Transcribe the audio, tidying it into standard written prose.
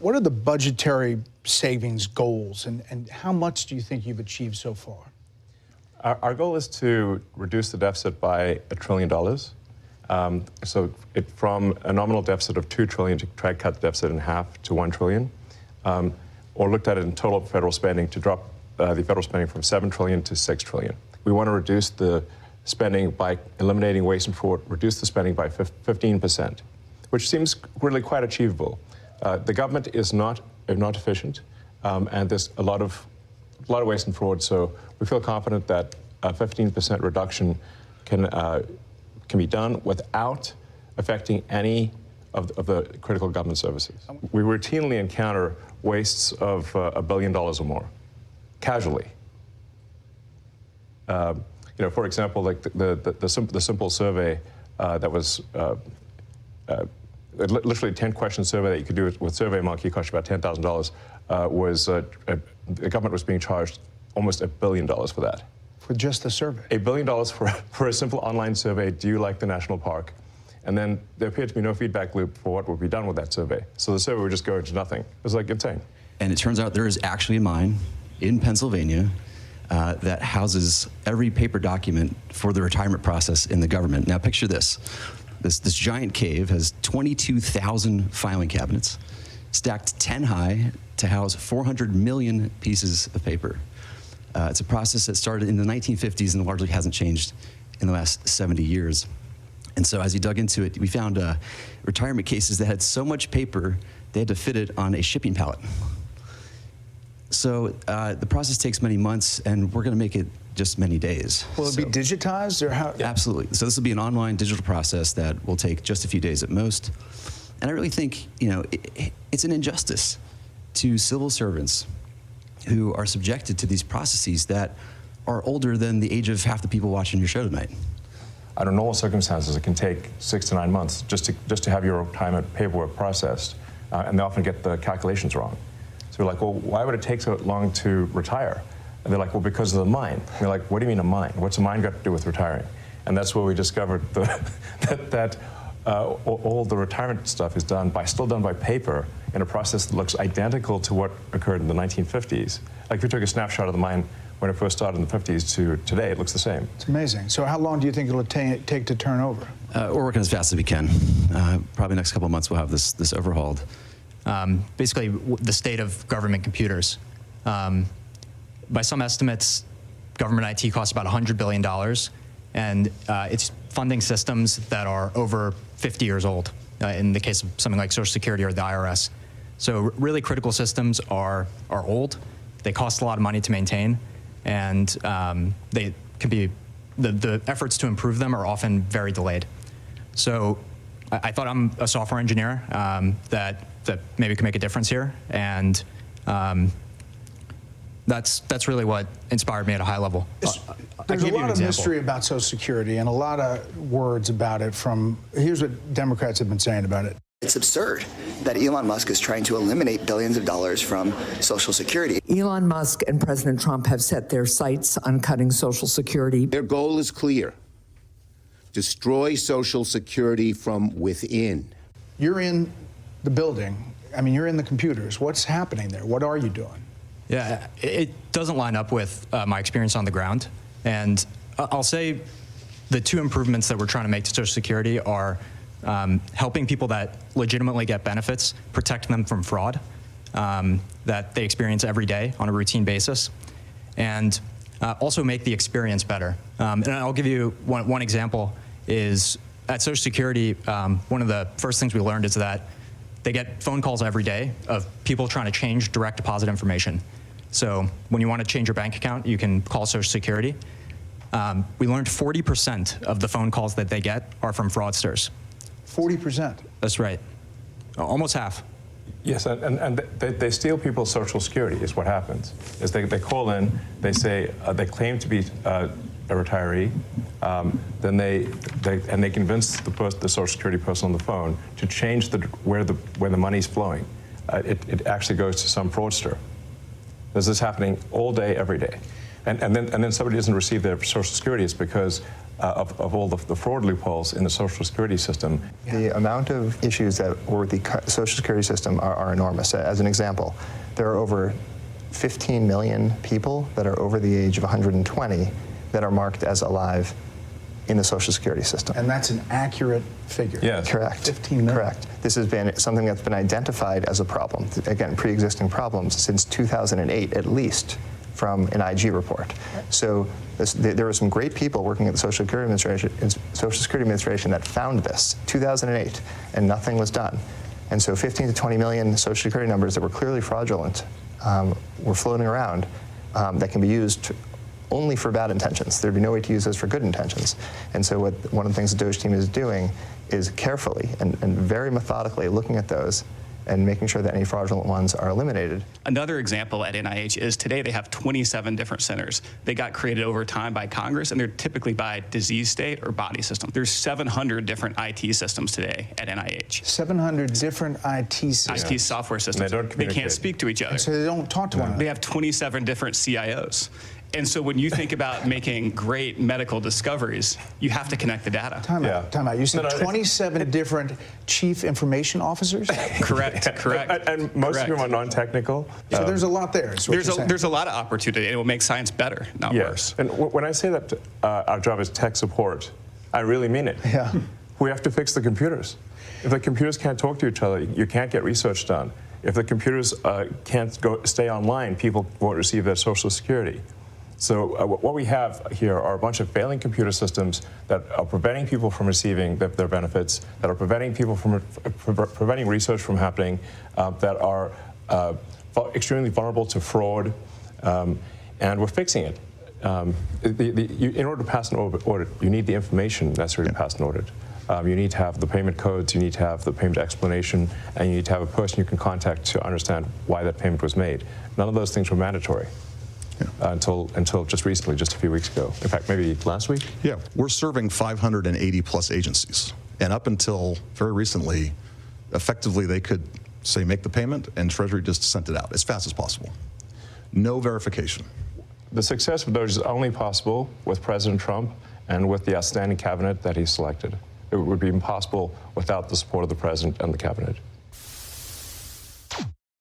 What are the budgetary savings goals, and how much do you think you've achieved so far? Our goal is to reduce the deficit by $1 trillion. From a nominal deficit of $2 trillion to try to cut the deficit in half to $1 trillion, or looked at it in total federal spending to drop the federal spending from $7 trillion to $6 trillion. We want to reduce the spending by eliminating waste and fraud, reduce the spending by 15%, which seems really quite achievable. The government is not efficient, and there's a lot of waste and fraud, so we feel confident that a 15% reduction can be done without affecting any of the critical government services. We routinely encounter wastes of $1 billion or more, casually. For example, like the simple survey that was literally a 10-question survey that you could do with SurveyMonkey, cost you about $10,000, was the government was being charged almost $1 billion for that. For just the survey? $1 billion for a simple online survey, do you like the national park? And then there appeared to be no feedback loop for what would be done with that survey. So the survey would just go into nothing. It was like insane. And it turns out there is actually a mine in Pennsylvania that houses every paper document for the retirement process in the government. Now picture this. This giant cave has 22,000 filing cabinets, stacked 10 high to house 400 million pieces of paper. It's a process that started in the 1950s and largely hasn't changed in the last 70 years. And so as you dug into it, we found retirement cases that had so much paper, they had to fit it on a shipping pallet. So the process takes many months, and we're going to make it just many days. Will it be digitized, or how? Absolutely. So this will be an online digital process that will take just a few days at most. And I really think, it's an injustice to civil servants who are subjected to these processes that are older than the age of half the people watching your show tonight. Under normal circumstances, it can take 6 to 9 months just to have your retirement paperwork processed, and they often get the calculations wrong. So we're like, well, why would it take so long to retire? And they're like, well, because of the mine. And we're like, what do you mean a mine? What's a mine got to do with retiring? And that's where we discovered that all the retirement stuff is still done by paper in a process that looks identical to what occurred in the 1950s. Like if we took a snapshot of the mine when it first started in the 50s to today, it looks the same. It's amazing. So how long do you think it'll take to turn over? We're working as fast as we can. Probably next couple of months we'll have this overhauled. Basically, the state of government computers. By some estimates, government IT costs about $100 billion, and it's funding systems that are over 50 years old, in the case of something like Social Security or the IRS. So really critical systems are old, they cost a lot of money to maintain, and they can be, the efforts to improve them are often very delayed. So I thought I'm a software engineer that maybe could make a difference here, and that's really what inspired me at a high level. There's a lot of mystery about Social Security and a lot of words about it here's what Democrats have been saying about it. It's absurd that Elon Musk is trying to eliminate billions of dollars from Social Security. Elon Musk and President Trump have set their sights on cutting Social Security. Their goal is clear: destroy Social Security from within. You're in the building. I mean, you're in the computers. What's happening there? What are you doing? Yeah, it doesn't line up with my experience on the ground. And I'll say the two improvements that we're trying to make to Social Security are helping people that legitimately get benefits, protect them from fraud that they experience every day on a routine basis, and also make the experience better. And I'll give you one example is at Social Security, one of the first things we learned is that they get phone calls every day of people trying to change direct deposit information. So when you want to change your bank account, you can call Social Security. We learned 40% of the phone calls that they get are from fraudsters. 40%? That's right. Almost half. Yes, and they steal people's Social Security is what happens. Is they call in, they say, they claim to be a retiree, then they convince the Social Security person on the phone to change where the money's flowing. It actually goes to some fraudster. This is happening all day, every day. And then somebody doesn't receive their Social Security, it's because of all the fraud loopholes in the Social Security system. The amount of issues that were with the Social Security system are enormous. As an example, there are over 15 million people that are over the age of 120 that are marked as alive in the Social Security system. And that's an accurate figure. Yes. Correct. 15 million. Correct. This has been something that's been identified as a problem, again, pre-existing problems since 2008 at least, from an IG report. So there were some great people working at the Social Security Administration that found this, 2008, and nothing was done. And so 15 to 20 million Social Security numbers that were clearly fraudulent were floating around that can be used only for bad intentions. There'd be no way to use those for good intentions. And so one of the things the DOGE team is doing is carefully and very methodically looking at those and making sure that any fraudulent ones are eliminated. Another example at NIH is today they have 27 different centers. They got created over time by Congress, and they're typically by disease state or body system. There's 700 different IT systems today at NIH. 700 different IT systems. IT software systems. They can't speak to each other. And so they don't talk to one another. They have 27 different CIOs. And so when you think about making great medical discoveries, you have to connect the data. Time out. You said 27 different chief information officers? Correct. And most of them are non-technical. So there's a lot there. There's a lot of opportunity, and it will make science better, not worse. And when I say that our job is tech support, I really mean it. Yeah. We have to fix the computers. If the computers can't talk to each other, you can't get research done. If the computers can't stay online, people won't receive their Social Security. So what we have here are a bunch of failing computer systems that are preventing people from receiving their benefits, that are preventing people from preventing research from happening, that are extremely vulnerable to fraud, and we're fixing it. In order to pass an audit, you need the information necessary to pass an audit. You need to have the payment codes, you need to have the payment explanation, and you need to have a person you can contact to understand why that payment was made. None of those things were mandatory. Until just recently, just a few weeks ago. In fact, maybe last week? Yeah, we're serving 580 plus agencies. And up until very recently, effectively they could say make the payment and Treasury just sent it out as fast as possible. No verification. The success of DOGE is only possible with President Trump and with the outstanding cabinet that he selected. It would be impossible without the support of the President and the cabinet.